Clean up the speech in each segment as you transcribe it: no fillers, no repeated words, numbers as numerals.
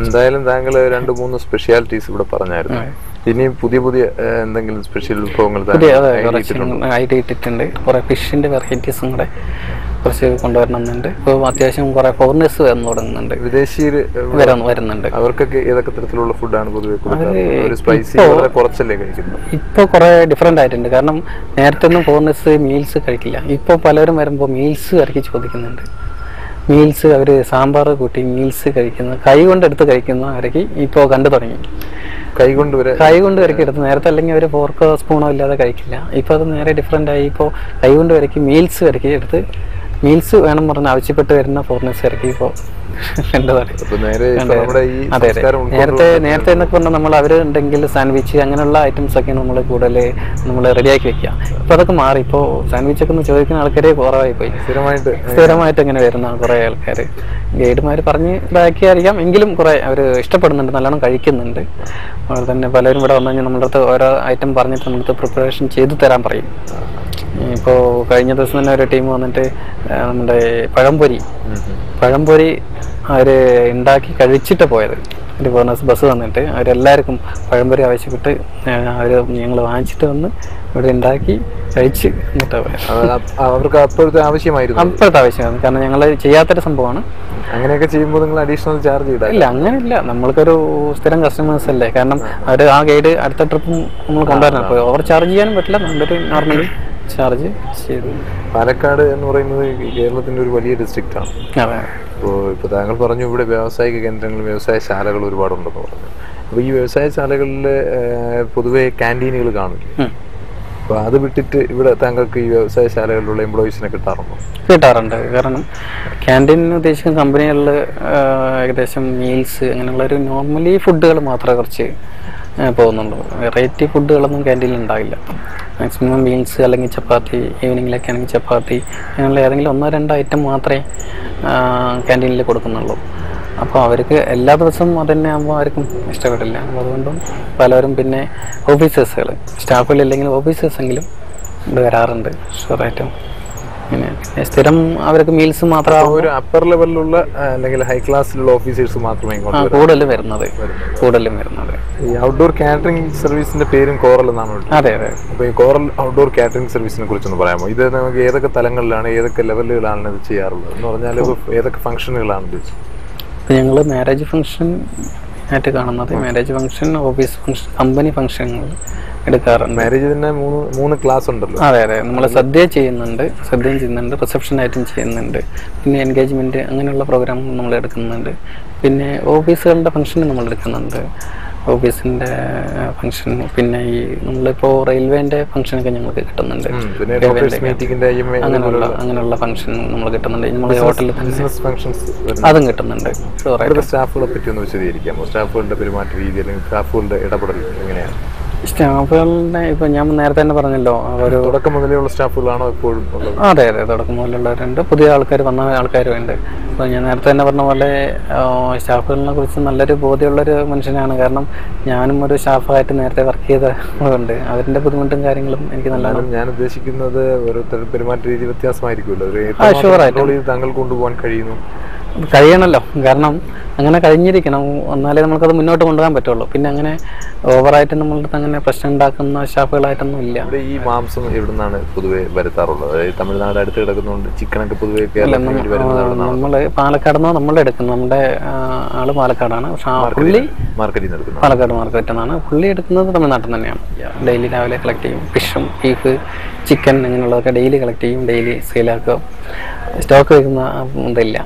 എന്തായാലും താങ്കൾ 2-3 സ്പെഷ്യാലിറ്റീസ് ഇവിടെ പറഞ്ഞായിരുന്നു. ഇനി പുതിയ പുതിയ എന്തെങ്കിലും സ്പെഷ്യൽ വിഭവങ്ങൾ ഐഡിയ ഇട്ടിട്ടുണ്ട്. കുറെ ഫിഷിന്റെ വെറൈറ്റീസും കൂടെ കുറച്ച് കൊണ്ടുവരണമെന്നുണ്ട്. ഇപ്പോൾ അത്യാവശ്യം കുറെ ഫോറിനേഴ്സ് വന്നു തുടങ്ങുന്നുണ്ട്, വിദേശീയർ വരുന്നുണ്ട്. അവർക്കൊക്കെ ഏതൊക്കെ തരത്തിലുള്ള ഫുഡാണ് പൊതുവെ സ്പൈസി കുറച്ചല്ലേ കഴിക്കുന്നത്? ഇപ്പോൾ കുറെ ഡിഫറെന്റ് ആയിട്ടുണ്ട്. കാരണം നേരത്തെ ഒന്നും ഫോറിനേഴ്സ് മീൽസ് കഴിക്കില്ല. ഇപ്പോൾ പലരും വരുമ്പോൾ മീൽസ് ഇറക്കി ചോദിക്കുന്നുണ്ട്. മീൽസ് അവർ സാമ്പാർ കൂട്ടി മീൽസ് കഴിക്കുന്ന, കൈ കൊണ്ട് എടുത്ത് കഴിക്കുന്ന അവർക്ക് ഇപ്പോൾ കണ്ടു തുടങ്ങി. കൈ കൊണ്ട് വരക്കി എടുത്ത്, നേരത്തെ അല്ലെങ്കിൽ അവർ ഫോർക്കോ സ്പൂണോ ഇല്ലാതെ കഴിക്കില്ല. ഇപ്പോൾ അത് നേരെ ഡിഫറെൻ്റ് ആയി. ഇപ്പോൾ കൈ കൊണ്ട് വരക്കി മീൽസ് വരക്കി എടുത്ത് മീൽസ് വേണം പറഞ്ഞ് ആവശ്യപ്പെട്ട് വരുന്ന ഫോറിനേഴ്സ് ഇറക്കി ഇപ്പോൾ കണ്ടതാണ്. അതെ അതെ, നേരത്തെ എന്നൊക്കെ പറഞ്ഞാൽ നമ്മൾ അവരുണ്ടെങ്കിൽ സാൻഡ്വിച്ച് അങ്ങനെയുള്ള ഐറ്റംസ് ഒക്കെയാണ് നമ്മൾ കൂടുതൽ നമ്മൾ റെഡിയാക്കി വെക്കുക. ഇപ്പോൾ അതൊക്കെ മാറി. ഇപ്പോൾ സാൻഡ്വിച്ച് ഒക്കെ ഒന്ന് ചോദിക്കുന്ന ആൾക്കാരെ കുറവായി പോയി. സ്ഥിരമായിട്ട് ഇങ്ങനെ വരുന്ന കുറേ ആൾക്കാർ ഗൈഡുമാർ പറഞ്ഞ് ഇതാക്കിയായിരിക്കാം, എങ്കിലും കുറേ അവർ ഇഷ്ടപ്പെടുന്നുണ്ട്, നല്ലോണം കഴിക്കുന്നുണ്ട്. അതുപോലെ തന്നെ പലരും ഇവിടെ വന്നു കഴിഞ്ഞാൽ നമ്മുടെ അടുത്ത് ഓരോ ഐറ്റം പറഞ്ഞിട്ട് നമ്മുടെ പ്രിപ്പറേഷൻ ചെയ്തു തരാൻ പറയും. ഇപ്പോൾ കഴിഞ്ഞ ദിവസം തന്നെ ഒരു ടീം വന്നിട്ട് നമ്മുടെ പഴംപൊരി അവർ ഉണ്ടാക്കി കഴിച്ചിട്ട് പോയത്. ഒരു ബോണസ് ബസ് വന്നിട്ട് അവരെല്ലാവർക്കും പഴംപൊരി ആവശ്യപ്പെട്ട് ഞങ്ങൾ വാങ്ങിച്ചിട്ട് വന്ന് ഇവിടെ ഉണ്ടാക്കി കഴിച്ച് എന്നിട്ട് അവർക്ക് അപ്പോഴത്തെ ആവശ്യമായിരുന്നു. കാരണം ഞങ്ങൾ ചെയ്യാത്തൊരു സംഭവമാണ്. അങ്ങനെയൊക്കെ ചെയ്യുമ്പോൾ നിങ്ങൾ അഡീഷണൽ ചാർജ് ചെയ്താൽ? ഇല്ല, അങ്ങനെയില്ല. നമ്മൾക്കൊരു സ്ഥിരം കസ്റ്റമേഴ്സ് അല്ലേ. കാരണം അവർ ആ ഗൈഡ് അടുത്ത ട്രിപ്പും നമ്മൾ കൊണ്ടുവരണം. അപ്പോൾ ഓവർ ചാർജ് ചെയ്യാനും പറ്റില്ല. നല്ലൊരു നോർമലി ചാർജ് ചെയ്തു. പാലക്കാട് എന്ന് പറയുന്നത് കേരളത്തിന്റെ ഒരു വലിയ ഡിസ്ട്രിക്റ്റ് ആണ്. ഇപ്പോൾ താങ്കൾ പറഞ്ഞു ഇവിടെ വ്യാവസായിക കേന്ദ്രങ്ങൾ, വ്യവസായശാലകൾ ഒരുപാടുണ്ടെന്ന് പറഞ്ഞു. അപ്പോൾ ഈ വ്യവസായശാലകളിൽ പൊതുവെ ക്യാൻറ്റീനുകൾ കാണും. അപ്പോൾ അത് വിട്ടിട്ട് ഇവിടെ താങ്കൾക്ക് ഈ വ്യവസായശാലകളിലുള്ള എംപ്ലോയീസിനെ കിട്ടാറുണ്ട്. കാരണം ക്യാൻറ്റീൻ ഉദ്ദേശിക്കുന്ന കമ്പനികളിൽ ഏകദേശം മീൽസ് അങ്ങനെയുള്ള ഒരു നോർമലി ഫുഡുകൾ മാത്രമേ കുറച്ച് പോകുന്നുള്ളൂ. വെറൈറ്റി ഫുഡുകളൊന്നും ക്യാൻറ്റീനിൽ ഉണ്ടാവില്ല. മാക്സിമം മീൽസ് അല്ലെങ്കിൽ ചപ്പാത്തി, ഈവനിങ്ങിലൊക്കെ ആണെങ്കിൽ ചപ്പാത്തി അങ്ങനെയുള്ള ഏതെങ്കിലും 1-2 ഐറ്റം മാത്രമേ ക്യാൻറ്റീനിൽ കൊടുക്കുന്നുള്ളൂ. അപ്പോൾ അവർക്ക് എല്ലാ ദിവസവും അതുതന്നെ ആകുമ്പോൾ ആർക്കും ഇഷ്ടപ്പെടില്ല. അപ്പോൾ അതുകൊണ്ടും പലരും പിന്നെ ഓഫീസേഴ്സുകൾ, സ്റ്റാഫുകളില്ലെങ്കിൽ ഓഫീസേഴ്സെങ്കിലും ഇവിടെ വരാറുണ്ട് ഷുവറായിട്ടും. പിന്നെ സ്ഥിരം അവർക്ക് മീൽസ് മാത്രം ഒരു അപ്പർ ലെവലിലുള്ള അല്ലെങ്കിൽ ഹൈ ക്ലാസ്സിലുള്ള ഓഫീസേഴ്സ് മാത്രമേ കൂടുതലും വരുന്നത്. ഈ ഔട്ട്ഡോർ കാറ്ററിംഗ് സർവീസിന്റെ പേരും കോറൽ എന്നാണ്. അതെ അതെ. അപ്പോൾ ഈ കോറൽ ഔട്ട്ഡോർ കാറ്ററിംഗ് സർവീസിനെ കുറിച്ചൊന്ന് പറയാമോ? ഇത് നമുക്ക് ഏതൊക്കെ തലങ്ങളിലാണ്, ഏതൊക്കെ ലെവലുകളാണ് ഇത് ചെയ്യാറുള്ളത് എന്ന് പറഞ്ഞാൽ ഏതൊക്കെ ഫംഗ്ഷനുകളാണ് ഇത്? ഞങ്ങൾ മാരേജ് ഫംഗ്ഷൻ ആയിട്ട് കാണുന്നത്, marriage function, office function, company ഫംഗ്ഷനുകൾ എടുക്കാറുണ്ട്. മാരേജ് തന്നെ 3 ക്ലാസ് ഉണ്ടല്ലോ. അതെ അതെ, നമ്മൾ സദ്യയും ചെയ്യുന്നുണ്ട്, റിസപ്ഷൻ ആയിട്ടും ചെയ്യുന്നുണ്ട്. പിന്നെ എൻഗേജ്മെന്റ് അങ്ങനെയുള്ള പ്രോഗ്രാം നമ്മൾ എടുക്കുന്നുണ്ട്. പിന്നെ ഓഫീസുകളുടെ ഫംഗ്ഷൻ നമ്മൾ എടുക്കുന്നുണ്ട്. ഓഫീസിന്റെ ഫംഗ്ഷൻ, പിന്നെ ഈ നമ്മളിപ്പോൾ റെയിൽവേന്റെ ഫംഗ്ഷനൊക്കെ ഞങ്ങൾക്ക് കിട്ടുന്നുണ്ട്. അങ്ങനെയുള്ള ഫംഗ്ഷൻ നമ്മൾ കിട്ടുന്നുണ്ട്. നമ്മൾ ഹോട്ടലിൽ അതും കിട്ടുന്നുണ്ട്. സ്റ്റാഫുകളെ പറ്റി ഒന്ന് വിശദീകരിക്കാമോ? സ്റ്റാഫുകളുടെ പെരുമാറ്റ രീതി അല്ലെങ്കിൽ സ്റ്റാഫുകളുടെ ഇടപെടൽ എങ്ങനെയാണ്? സ്റ്റാഫുകളുടെ ഇപ്പം ഞാൻ നേരത്തെ തന്നെ പറഞ്ഞല്ലോ, ഒരു തുടക്കം മുതലുള്ള സ്റ്റാഫുകളാണോ എപ്പോഴും? അതെ അതെ, തുടക്കം മുതലുള്ളവരുണ്ട്, പുതിയ ആൾക്കാർ വന്ന ആൾക്കാരുമുണ്ട്. അപ്പോൾ ഞാൻ നേരത്തെ തന്നെ പറഞ്ഞ പോലെ സ്റ്റാഫുകളെ കുറിച്ച് നല്ലൊരു ബോധ്യമുള്ളൊരു മനുഷ്യനാണ്. കാരണം ഞാനും ഒരു സ്റ്റാഫായിട്ട് നേരത്തെ വർക്ക് ചെയ്തതുകൊണ്ട് അവരുടെ ബുദ്ധിമുട്ടും കാര്യങ്ങളും എനിക്ക് നല്ലതാണ്. ഞാൻ ഉദ്ദേശിക്കുന്നത് ഓരോരുത്തരുടെ പെരുമാറ്റ രീതി വ്യത്യാസമായിരിക്കുമല്ലോ. താങ്കൾ കൊണ്ടുപോകാൻ കഴിയണമല്ലോ. കാരണം അങ്ങനെ കഴിഞ്ഞിരിക്കണം, എന്നാലേ നമുക്കത് മുന്നോട്ട് കൊണ്ടുപോകാൻ പറ്റുള്ളൂ. പിന്നെ അങ്ങനെ ഓവറായിട്ട് നമ്മളുടെ അങ്ങനെ പ്രശ്നം ഉണ്ടാക്കുന്ന സ്റ്റാഫുകളായിട്ടൊന്നും ഇല്ല. ഈ മാംസം എവിടെ നിന്നാണ് പൊതുവെ വരുത്താറുള്ളത്? തമിഴ്നാട് അടുത്ത് കിടക്കുന്നതുകൊണ്ട് ചിക്കനൊക്കെ പൊതുവെ നമ്മൾ പാലക്കാട് നമ്മൾ എടുക്കുന്നത്. നമ്മുടെ ആള് പാലക്കാടാണ്, പക്ഷെ പുള്ളി പാലക്കാട് മാർക്കറ്റിൽ നിന്നാണ്. പുള്ളി എടുക്കുന്നത് തമിഴ്നാട്ടിൽ തന്നെയാണ്. ഡെയിലി രാവിലെ കളക്ട് ചെയ്യും. ഫിഷും ബീഫ് ചിക്കൻ അങ്ങനെയുള്ളതൊക്കെ ഡെയിലി കളക്ട് ചെയ്യും, ഡെയിലി സെയിലാക്കുക. സ്റ്റോക്ക് വയ്ക്കുന്ന ഇതില്ല.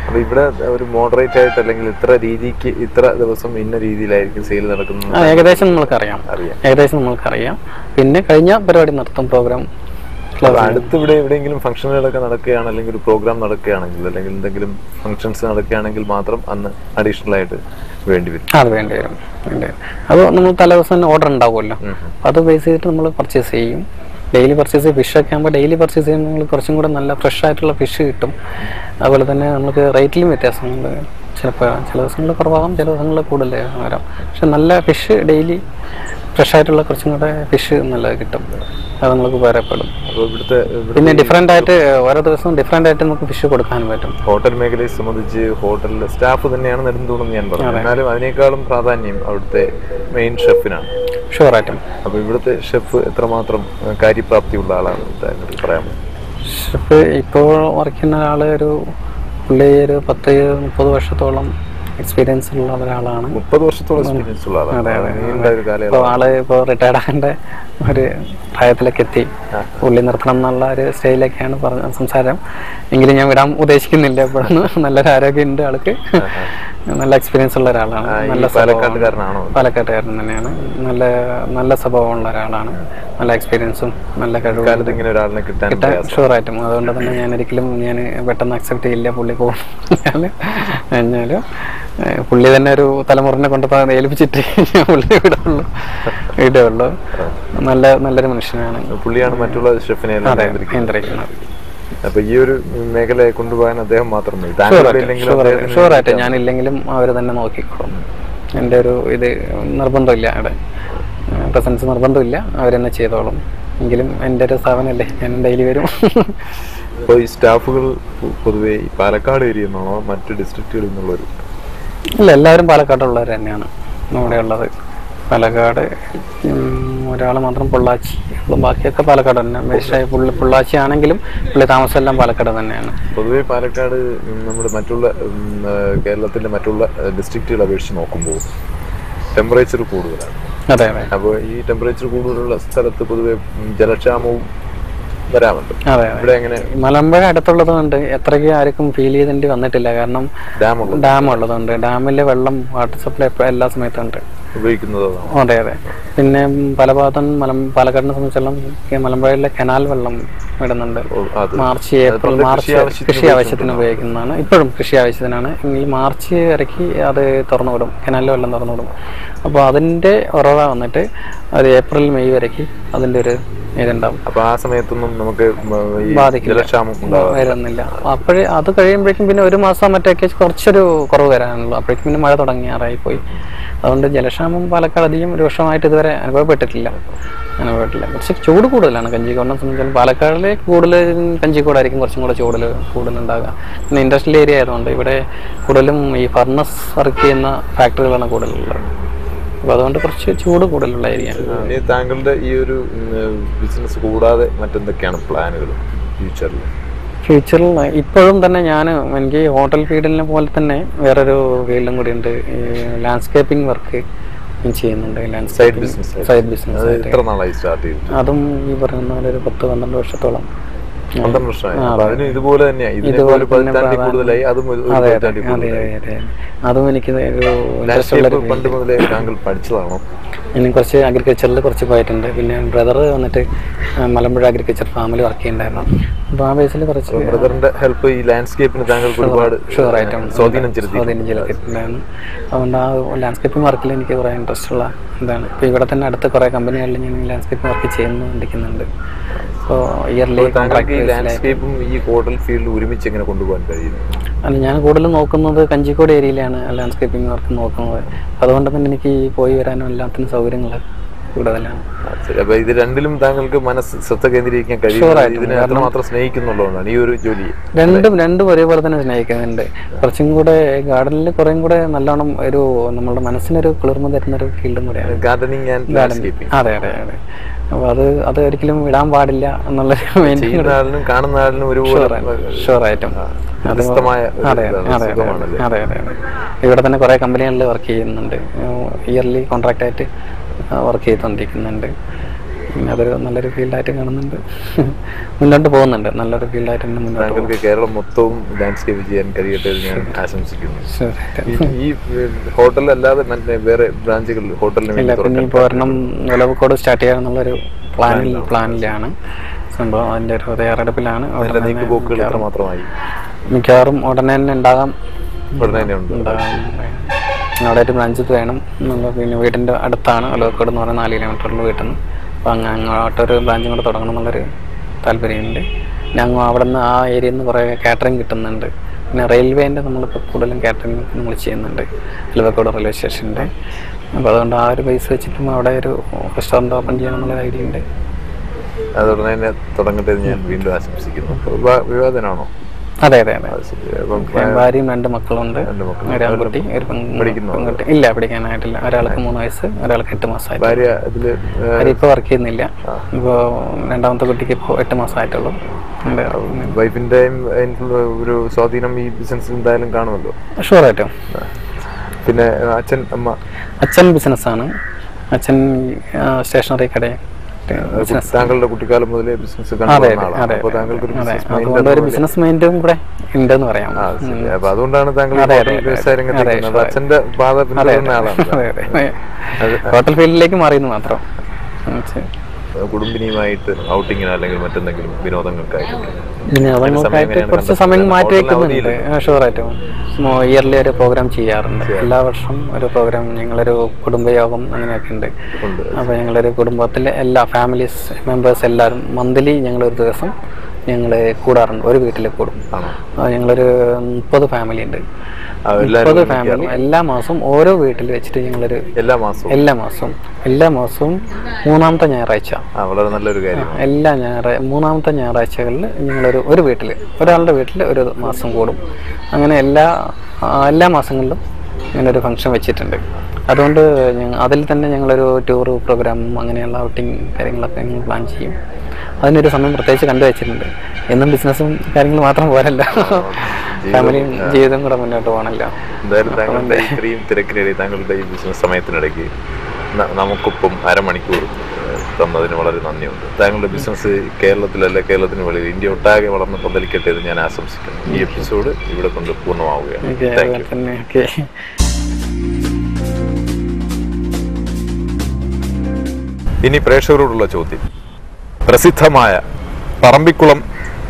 അപ്പോൾ ഇവിടെ ഒരു മോഡറേറ്റ് ആയിട്ട് അല്ലെങ്കിൽ ഇത്ര ദിവസം ഇന്ന രീതിയിലായിരിക്കും സെയിൽ നടക്കുന്നത് ഏകദേശം നമ്മൾക്കറിയാം. പിന്നെ കഴിഞ്ഞ പരിപാടി നടത്തും പ്രോഗ്രാം. അടുത്ത് ഇവിടെ എവിടെയെങ്കിലും ഫംഗ്ഷനുകളൊക്കെ നടക്കുകയാണ്, അല്ലെങ്കിൽ ഒരു പ്രോഗ്രാം നടക്കുകയാണെങ്കിൽ, അല്ലെങ്കിൽ എന്തെങ്കിലും ഫംഗ്ഷൻസ് നടക്കുകയാണെങ്കിൽ മാത്രം അന്ന് അഡീഷണൽ ആയിട്ട് വേണ്ടി വരും. അത് വേണ്ടി വരും. അത് നമ്മൾ തലേദിവസം തന്നെ ഓർഡർ ഉണ്ടാവുമല്ലോ, അത് ബേസ് ചെയ്തിട്ട് നമ്മൾ പർച്ചേസ് ചെയ്യും. ഡെയിലി പർച്ചേസ് ഫിഷൊക്കെ ആകുമ്പോൾ ഡെയിലി പർച്ചേസ് ചെയ്യുമ്പോൾ കുറച്ചും കൂടെ നല്ല ഫ്രഷ് ആയിട്ടുള്ള ഫിഷ് കിട്ടും. അതുപോലെ തന്നെ നമുക്ക് റേറ്റിലും വ്യത്യാസമുണ്ട്. ചിലപ്പോൾ ചില ദിവസങ്ങളിൽ കുറവാകും, ചില ദിവസങ്ങളിൽ കൂടുതൽ വരാം. പക്ഷെ നല്ല ഫിഷ് ഡെയിലി ഫ്രഷായിട്ടുള്ള കുറച്ചും കൂടെ ഫിഷ് നല്ലത് കിട്ടും, അത് നമുക്ക് ഉപകാരപ്പെടും. അപ്പോൾ ഇവിടുത്തെ പിന്നെ ഡിഫറെൻ്റ് ആയിട്ട് ഓരോ ദിവസവും ഡിഫറെൻ്റ് ആയിട്ട് നമുക്ക് ഫിഷ് കൊടുക്കാൻ പറ്റും. ഹോട്ടൽ മേഖലയെ സംബന്ധിച്ച് ഹോട്ടലിലെ സ്റ്റാഫ് തന്നെയാണ് നെടുന്തൂണെന്ന് ഞാൻ പറഞ്ഞു. എന്നാലും അതിനേക്കാളും പ്രാധാന്യം അവിടുത്തെ മെയിൻ ഷെഫിനാണ്. ഷുവറായിട്ടും. അപ്പോൾ ഇവിടുത്തെ ഷെഫ് എത്രമാത്രം കാര്യപ്രാപ്തിയുള്ള ആളാണ് പറയാമോ? ഷെഫ് ഇപ്പോൾ വർക്ക് ചെയ്യുന്ന ഒരാൾ പുള്ളി ഒരു 10-30 വർഷത്തോളം എക്സ്പീരിയൻസ് ഉള്ള ഒരാളാണ്. 30 വർഷത്തോളം എക്സ്പീരിയൻസ് ഉള്ള ആളാണ്. ഇപ്പോൾ ആള് ഇപ്പോൾ റിട്ടയർഡ് ആകേണ്ട ഒരു പ്രായത്തിലേക്ക് എത്തി. പുള്ളി നിർത്തണം എന്നുള്ള ഒരു സ്റ്റേജിലേക്കാണ് സംസാരം. എങ്കിലും ഞാൻ വിടാൻ ഉദ്ദേശിക്കുന്നില്ല. ഇപ്പോഴൊന്നും നല്ലൊരു ആരോഗ്യമുണ്ട് ആൾക്ക്, നല്ല എക്സ്പീരിയൻസ് ഉള്ള ഒരാളാണ്. നല്ല പാലക്കാട്ടുകാരനാണോ? പാലക്കാട്ടുകാരൻ തന്നെയാണ്. നല്ല നല്ല സ്വഭാവമുള്ള ഒരാളാണ്. നല്ല എക്സ്പീരിയൻസും നല്ല കഴിവും കിട്ടാൻ ഷുവറായിട്ടും. അതുകൊണ്ട് തന്നെ ഞാൻ പെട്ടെന്ന് അക്സെപ്റ്റ് ചെയ്യില്ല പുള്ളി പോകും. എന്നാലും പുള്ളി തന്നെ ഒരു തലമുറനെ കൊണ്ട് ഏൽപ്പിച്ചിട്ട് ഞാൻ പുള്ളി വിടുള്ളൂ. നല്ലൊരു മനുഷ്യനാണ് പുള്ളിയാണ്. മറ്റുള്ള ഷെഫിനെ നിയന്ത്രിക്കുന്നത്. അപ്പൊ ഈ ഒരു മേഖലയെ കൊണ്ടുപോകാൻ അദ്ദേഹം മാത്രമേ ഷുവറായിട്ട് ഞാനില്ലെങ്കിലും അവർ തന്നെ നോക്കിക്കോളും. എൻ്റെ ഒരു ഇത് നിർബന്ധമില്ല, അവിടെ പ്രസൻസ് നിർബന്ധമില്ല, അവരെന്നെ ചെയ്തോളും. എങ്കിലും എൻ്റെ ഒരു സ്ഥാപനമല്ലേ, ഞാൻ ഡെയിലി വരും. അപ്പോൾ ഈ സ്റ്റാഫുകൾ പൊതുവെ പാലക്കാട് ഏരിയയിൽ നിന്നാണോ മറ്റു ഡിസ്ട്രിക്റ്റുകളിൽ നിന്നുള്ളവർ? ഇല്ല, എല്ലാവരും പാലക്കാടുള്ളവർ തന്നെയാണ് ഇവിടെ ഉള്ളത്. പാലക്കാട് ഒരാൾ മാത്രം പൊള്ളാച്ചി, ബാക്കിയൊക്കെ പാലക്കാട് തന്നെ. പക്ഷേ പൊള്ളാച്ചി ആണെങ്കിലും പുള്ളി താമസമെല്ലാം പാലക്കാട് തന്നെയാണ്. പൊതുവെ പാലക്കാട് നമ്മുടെ മറ്റുള്ള കേരളത്തിൻ്റെ മറ്റുള്ള ഡിസ്ട്രിക്റ്റുകൾ അപേക്ഷിച്ച് നോക്കുമ്പോൾ ടെമ്പറേച്ചർ കൂടുതലാണ്. അതെ അതെ. അപ്പോൾ ഈ ടെമ്പറേച്ചർ കൂടുതലുള്ള സ്ഥലത്ത് പൊതുവെ ജലക്ഷാമവും വരാറുണ്ട്. അതെ, ഇവിടെ എങ്ങനെ മലമ്പുഴ അടുത്തുള്ളത് കൊണ്ട് എത്രയ്ക്ക് ആർക്കും ഫീൽ ചെയ്തേണ്ടി വന്നിട്ടില്ല. കാരണം ഡാം ഉള്ളതുകൊണ്ട് ഡാമിലെ വെള്ളം വാട്ടർ സപ്ലൈ എല്ലാ സമയത്തും ഉണ്ട്, ഉപയോഗിക്കുന്നത്. അതെ അതെ. പിന്നെ പല ഭാഗത്തും പാലക്കാടിനെ സംബന്ധിച്ചോളം മലമ്പുഴയിലെ കനാൽ വെള്ളം വിടുന്നുണ്ട്. മാർച്ച് കൃഷി ആവശ്യത്തിന് ഉപയോഗിക്കുന്നതാണ്. ഇപ്പോഴും കൃഷി ആവശ്യത്തിനാണ്. എങ്കിൽ മാർച്ച് വരയ്ക്ക് അത് തുറന്നു വിടും, കനാലിലെ വെള്ളം തുറന്നു വിടും. അപ്പോൾ അതിൻ്റെ ഉറവ വന്നിട്ട് അത് ഏപ്രിൽ മെയ് വരയ്ക്ക് അതിൻ്റെ ഒരു ഇതുണ്ടാവും. അപ്പോൾ ആ സമയത്തൊന്നും നമുക്ക് വരുന്നില്ല. അപ്പോഴേ അത് കഴിയുമ്പോഴേക്കും പിന്നെ ഒരു മാസം മറ്റൊക്കെ കുറച്ചൊരു കുറവ് വരാനുള്ളൂ. അപ്പോഴേക്കും പിന്നെ മഴ തുടങ്ങിയാറായിപ്പോയി. അതുകൊണ്ട് ജലക്ഷാമം പാലക്കാട് അധികം രൂക്ഷമായിട്ട് ഇതുവരെ അനുഭവപ്പെട്ടിട്ടില്ല. പക്ഷെ ചൂട് കൂടുതലാണ് കഞ്ചിക്കോടിനെ സംബന്ധിച്ചാൽ. പാലക്കാടിലെ കൂടുതൽ കഞ്ചിക്കോടായിരിക്കും കുറച്ചും കൂടെ കൂടുതലുണ്ടാകുക. പിന്നെ ഇൻഡസ്ട്രിയൽ ഏരിയ ആയതുകൊണ്ട് ഇവിടെ കൂടുതലും ഈ ഫർണസ് വർക്ക് ചെയ്യുന്ന ഫാക്ടറികളാണ് കൂടുതലുള്ളത്. അപ്പോൾ അതുകൊണ്ട് കുറച്ച് ചൂട് കൂടുതലുള്ള ഏരിയ. താങ്കളുടെ ഈ ഒരു ബിസിനസ് കൂടാതെ മറ്റെന്തൊക്കെയാണ് പ്ലാനുകൾ ഫ്യൂച്ചറിൽ? ഇപ്പോഴും തന്നെ എനിക്ക് ഹോട്ടൽ ഫീൽഡിനെ പോലെ തന്നെ വേറൊരു ഫീൽഡും കൂടി ഉണ്ട്. ലാൻഡ്സ്കേപ്പിംഗ് വർക്ക് ചെയ്യുന്നുണ്ട്. Side business. അതും ഈ പറയുന്ന പോലെ ഒരു 10-12 വർഷത്തോളം. അതും എനിക്ക് ഇനി കുറച്ച് അഗ്രികൾച്ചറിൽ കുറച്ച് പോയിട്ടുണ്ട്. പിന്നെ ബ്രദർ വന്നിട്ട് മലമ്പുഴ അഗ്രികൾച്ചർ ഫാമിൽ വർക്ക് ചെയ്യുന്നുണ്ടായിരുന്നു. അപ്പോൾ ആ ബേസിൽ കുറച്ച് ബ്രദറിന്റെ ഹെൽപ്പ് ഈ ലാൻഡ്സ്കേപ്പിന് താങ്കൾക്ക് ഒരുപാട് സ്വാധീനം ചെലുത്തിയിട്ടുണ്ടായിരുന്നു. അതുകൊണ്ട് ആ ലാൻഡ്സ്കേപ്പിംഗ് വർക്കിൽ എനിക്ക് കുറേ ഇൻട്രസ്റ്റ് ഉള്ള ഇതാണ്. ഇപ്പോൾ ഇവിടെ തന്നെ അടുത്ത കുറേ കമ്പനികളിൽ ഞാൻ ലാൻഡ്സ്കേപ്പിംഗ് വർക്ക് ചെയ്യുന്നുണ്ടിരിക്കുന്നുണ്ട്. അപ്പോൾ ഇയർലി ലാൻഡ്സ്കേപ്പും ഈ ഹോട്ടൽ ഫീൽഡ് ഒരുമിച്ച് എങ്ങനെ കൊണ്ടുപോകാൻ കഴിയുന്നു? അല്ല, ഞാൻ കൂടുതലും നോക്കുന്നത് കഞ്ചിക്കോട് ഏരിയയിലാണ് ലാൻഡ്സ്കേപ്പിംഗ് വർക്ക് നോക്കുന്നത്. അതുകൊണ്ട് തന്നെ എനിക്ക് പോയി വരാനും എല്ലാത്തിനും സൗകര്യങ്ങൾ കൂടുതലാണ്. അപ്പൊ ഇത് രണ്ടിലും താങ്കൾക്ക് ശ്രദ്ധ കേന്ദ്രീകരിക്കാൻ കഴിയും. മാത്രം സ്നേഹിക്കുന്നുള്ളതാണ് ഈ ഒരു ജോലി. രണ്ടും ഒരേപോലെ തന്നെ സ്നേഹിക്കുന്നുണ്ട്. കുറച്ചും കൂടെ ഗാർഡനിൽ കുറേ കൂടെ നല്ലോണം ഒരു നമ്മുടെ മനസ്സിനൊരു കുളിർമ തരുന്ന ഒരു ഫീൽഡും കൂടെയാണ് ഗാർഡനിങ് ആൻഡ് ലാൻഡ്സ്കേപ്പിംഗ്. അതെ അതെ അതെ. അപ്പോൾ അത് ഒരിക്കലും വിടാൻ പാടില്ല എന്നുള്ളൊരു കാണുന്ന ആളിനും ഷുവറായിട്ടും. അതെ അതെ അതെ അതെ അതെ. ഇവിടെ തന്നെ കുറേ കമ്പനികളിൽ വർക്ക് ചെയ്യുന്നുണ്ട്. ഇയർലി കോൺട്രാക്റ്റ് ആയിട്ട് വർക്ക് ചെയ്തുകൊണ്ടിരിക്കുന്നുണ്ട്. പിന്നെ അതൊരു നല്ലൊരു ഫീൽഡായിട്ട് കാണുന്നുണ്ട്. മുന്നോട്ട് പോകുന്നുണ്ട്. നല്ലൊരു ഫീൽഡായിട്ട് തന്നെ മുന്നോട്ട്. കേരളം മൊത്തവും ലാൻഡ്സ്കേപ്പ് ചെയ്യാൻ കഴിയട്ടെ ഞാൻ ആശംസിക്കുന്നു. ഈ ഹോട്ടൽ അല്ലാതെ വേറെ ബ്രാഞ്ചുകളിൽ ഹോട്ടലിന് പിന്നെ ഇപ്പോൾ ഒരെണ്ണം ഒലവക്കോട് സ്റ്റാർട്ട് ചെയ്യാന്നുള്ളൊരു പ്ലാനിലാണ് സംഭവം. അതിൻ്റെ ഒരു തയ്യാറെടുപ്പിലാണ്. മിക്കവാറും ഉടനെ തന്നെ ഉണ്ടാകാം. അവിടെയായിട്ട് ബ്രാഞ്ച് വേണം. പിന്നെ വീടിൻ്റെ അടുത്താണ് ഒലവക്കോട് എന്ന് പറയുന്ന 4 കിലോമീറ്ററിൽ വീട്ടിൽ നിന്ന്. അപ്പോൾ അങ്ങോട്ടൊരു ബ്രാഞ്ചും കൂടെ തുടങ്ങണം എന്നുള്ളൊരു താല്പര്യമുണ്ട്. ഞങ്ങൾ അവിടെ നിന്ന് ആ ഏരിയയിൽ നിന്ന് കുറേ കാറ്ററിങ് കിട്ടുന്നുണ്ട്. പിന്നെ റെയിൽവേൻ്റെ നമ്മളിപ്പോൾ കൂടുതലും കാറ്ററിംഗ് നമ്മൾ ചെയ്യുന്നുണ്ട്, എലവക്കോട് റെയിൽവേ സ്റ്റേഷൻ്റെ. അപ്പോൾ അതുകൊണ്ട് ആ ഒരു ബേസ് വെച്ചിട്ടും അവിടെ ഒരു റെസ്റ്റോറൻറ്റ് ഓപ്പൺ ചെയ്യണം എന്നുള്ള ഐഡിയ ഉണ്ട്. അതുടനെ തന്നെ തുടങ്ങട്ടെ എന്ന് ഞാൻ വീണ്ടും ആശംസിക്കുന്നു. വിവാദനാണോ? അതെ അതെ അതെ. ഭാര്യയും 2 മക്കളുണ്ട്. ഒരു ആൺകുട്ടി, ഒരു പെൺകുട്ടി. ഇല്ല, പഠിക്കാനായിട്ടില്ല. ഒരാൾക്ക് 3 വയസ്സ്, ഒരാൾക്ക് 8 മാസമായിട്ട്. ഭാര്യ ഇപ്പോൾ വർക്ക് ചെയ്യുന്നില്ല. ഇപ്പോൾ രണ്ടാമത്തെ കുട്ടിക്ക് ഇപ്പോൾ 8 മാസമായിട്ടുള്ളൂ. വൈഫിന്റെ ഒരു സ്വാധീനം ഈ ബിസിനസ്സിൽ എന്തായാലും കാണുമല്ലോ. ഷുവറായിട്ടും. പിന്നെ അച്ഛൻ, അമ്മ? അച്ഛൻ ബിസിനസ്സാണ്. അച്ഛൻ സ്റ്റേഷനറി കടയാണ്. താങ്കളുടെ കുട്ടിക്കാലം മുതലേ ബിസിനസ് ഒരു ബിസിനസ് മൈൻഡും കൂടെ ഉണ്ടെന്ന് പറയാം. അതുകൊണ്ടാണ് താങ്കൾ വ്യവസായ രംഗത്ത് അച്ഛന്റെ പാത പിന്തുടരുന്ന ആളാണ്. ഹോട്ടൽ ഫീൽഡിലേക്ക് മാറിയെന്ന് മാത്രം. കുടുംബിനിയുമായിട്ട് ഔട്ടിങ്ങിനോ അല്ലെങ്കിൽ മറ്റെന്തെങ്കിലും വിനോദങ്ങൾക്കായിട്ട് കുറച്ച് സമയം മാറ്റി വെക്കുന്നുണ്ട്. ഷുവറായിട്ടും ഇയർലി ഒരു പ്രോഗ്രാം ചെയ്യാറുണ്ട്. എല്ലാ വർഷവും ഒരു പ്രോഗ്രാം, ഞങ്ങളൊരു കുടുംബയോഗം അങ്ങനെയൊക്കെ ഉണ്ട്. അപ്പോൾ ഞങ്ങളൊരു കുടുംബത്തിലെ എല്ലാ ഫാമിലീസ് മെമ്പേഴ്സ് എല്ലാവരും മന്ത്ലി ഞങ്ങളൊരു ദിവസം ഞങ്ങൾ കൂടാറുണ്ട്. ഒരു വീട്ടിൽ കൂടും. ഞങ്ങളൊരു 30 ഫാമിലി ഉണ്ട്. 30 ഫാമിലി എല്ലാ മാസവും ഓരോ വീട്ടിൽ വെച്ചിട്ട് ഞങ്ങളൊരു എല്ലാ മാസവും 3ാമത്തെ ഞായറാഴ്ച, വളരെ നല്ലൊരു കാര്യം, എല്ലാ 3ാമത്തെ ഞായറാഴ്ചകളിൽ ഞങ്ങളൊരു വീട്ടിൽ, ഒരാളുടെ വീട്ടിൽ ഒരു മാസം കൂടും. അങ്ങനെ എല്ലാ മാസങ്ങളിലും ഇങ്ങനൊരു ഫംഗ്ഷൻ വെച്ചിട്ടുണ്ട്. അതുകൊണ്ട് അതിൽ തന്നെ ഞങ്ങളൊരു ടൂർ പ്രോഗ്രാമും അങ്ങനെയുള്ള ഔട്ടിങ് കാര്യങ്ങളൊക്കെ ഞങ്ങൾ പ്ലാൻ ചെയ്യും. അതിനൊരു സമയം പ്രത്യേകിച്ച് കണ്ടുവച്ചിട്ടുണ്ട്. എന്നും ബിസിനസ്സും കാര്യങ്ങളും മാത്രം പോരല്ല, ഫാമിലിയും ജീവിതം കൂടെ മുന്നോട്ട് പോകണമല്ലോ. എന്തായാലും താങ്കളുടെ ഇത്രയും തിരക്കിനിടയിൽ താങ്കളുടെ ഈ ബിസിനസ് സമയത്തിനിടയ്ക്ക് നമുക്കൊപ്പം അരമണിക്കൂർ തന്നതിന് വളരെ നന്ദിയുണ്ട്. താങ്കളുടെ ബിസിനസ് കേരളത്തിലല്ല, കേരളത്തിന് വെളിയിൽ ഇന്ത്യ ഒട്ടാകെ വളർന്ന് പന്തലിക്കട്ടെ എന്ന് ഞാൻ ആശംസിക്കുന്നു. ഈ എപ്പിസോഡ് ഇവിടെ കൊണ്ട് പൂർണ്ണമാവുകയാണ്. ഇനി പ്രേക്ഷകരോടുള്ള ചോദ്യം. പ്രസിദ്ധമായ പറമ്പിക്കുളം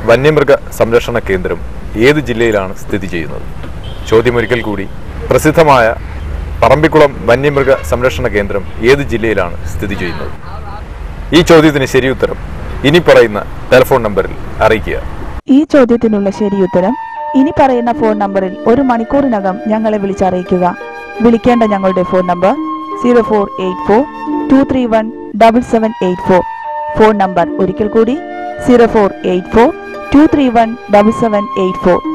വന്യമൃഗ സംരക്ഷണ കേന്ദ്രം ഏത് ജില്ലയിലാണ് സ്ഥിതി ചെയ്യുന്നത്? ചോദ്യം ഒരിക്കൽ കൂടി. പ്രസിദ്ധമായ പറമ്പിക്കുളം വന്യമൃഗ സംരക്ഷണ കേന്ദ്രം ഏത് ജില്ലയിലാണ് സ്ഥിതി ചെയ്യുന്നത്? ഈ ചോദ്യത്തിന് ശരിയുത്തരം ഇനി പറയുന്ന ടെലിഫോൺ നമ്പറിൽ അറിയിക്കുക. ഈ ചോദ്യത്തിനുള്ള ശരിയുത്തരം ഇനി പറയുന്ന ഫോൺ നമ്പറിൽ 1 മണിക്കൂറിനകം ഞങ്ങളെ വിളിച്ചറിയിക്കുക. വിളിക്കേണ്ട ഞങ്ങളുടെ ഫോൺ നമ്പർ 0484 231 7784. ഫോൺ നമ്പർ ഒരിക്കൽ കൂടി 0484 231 7784.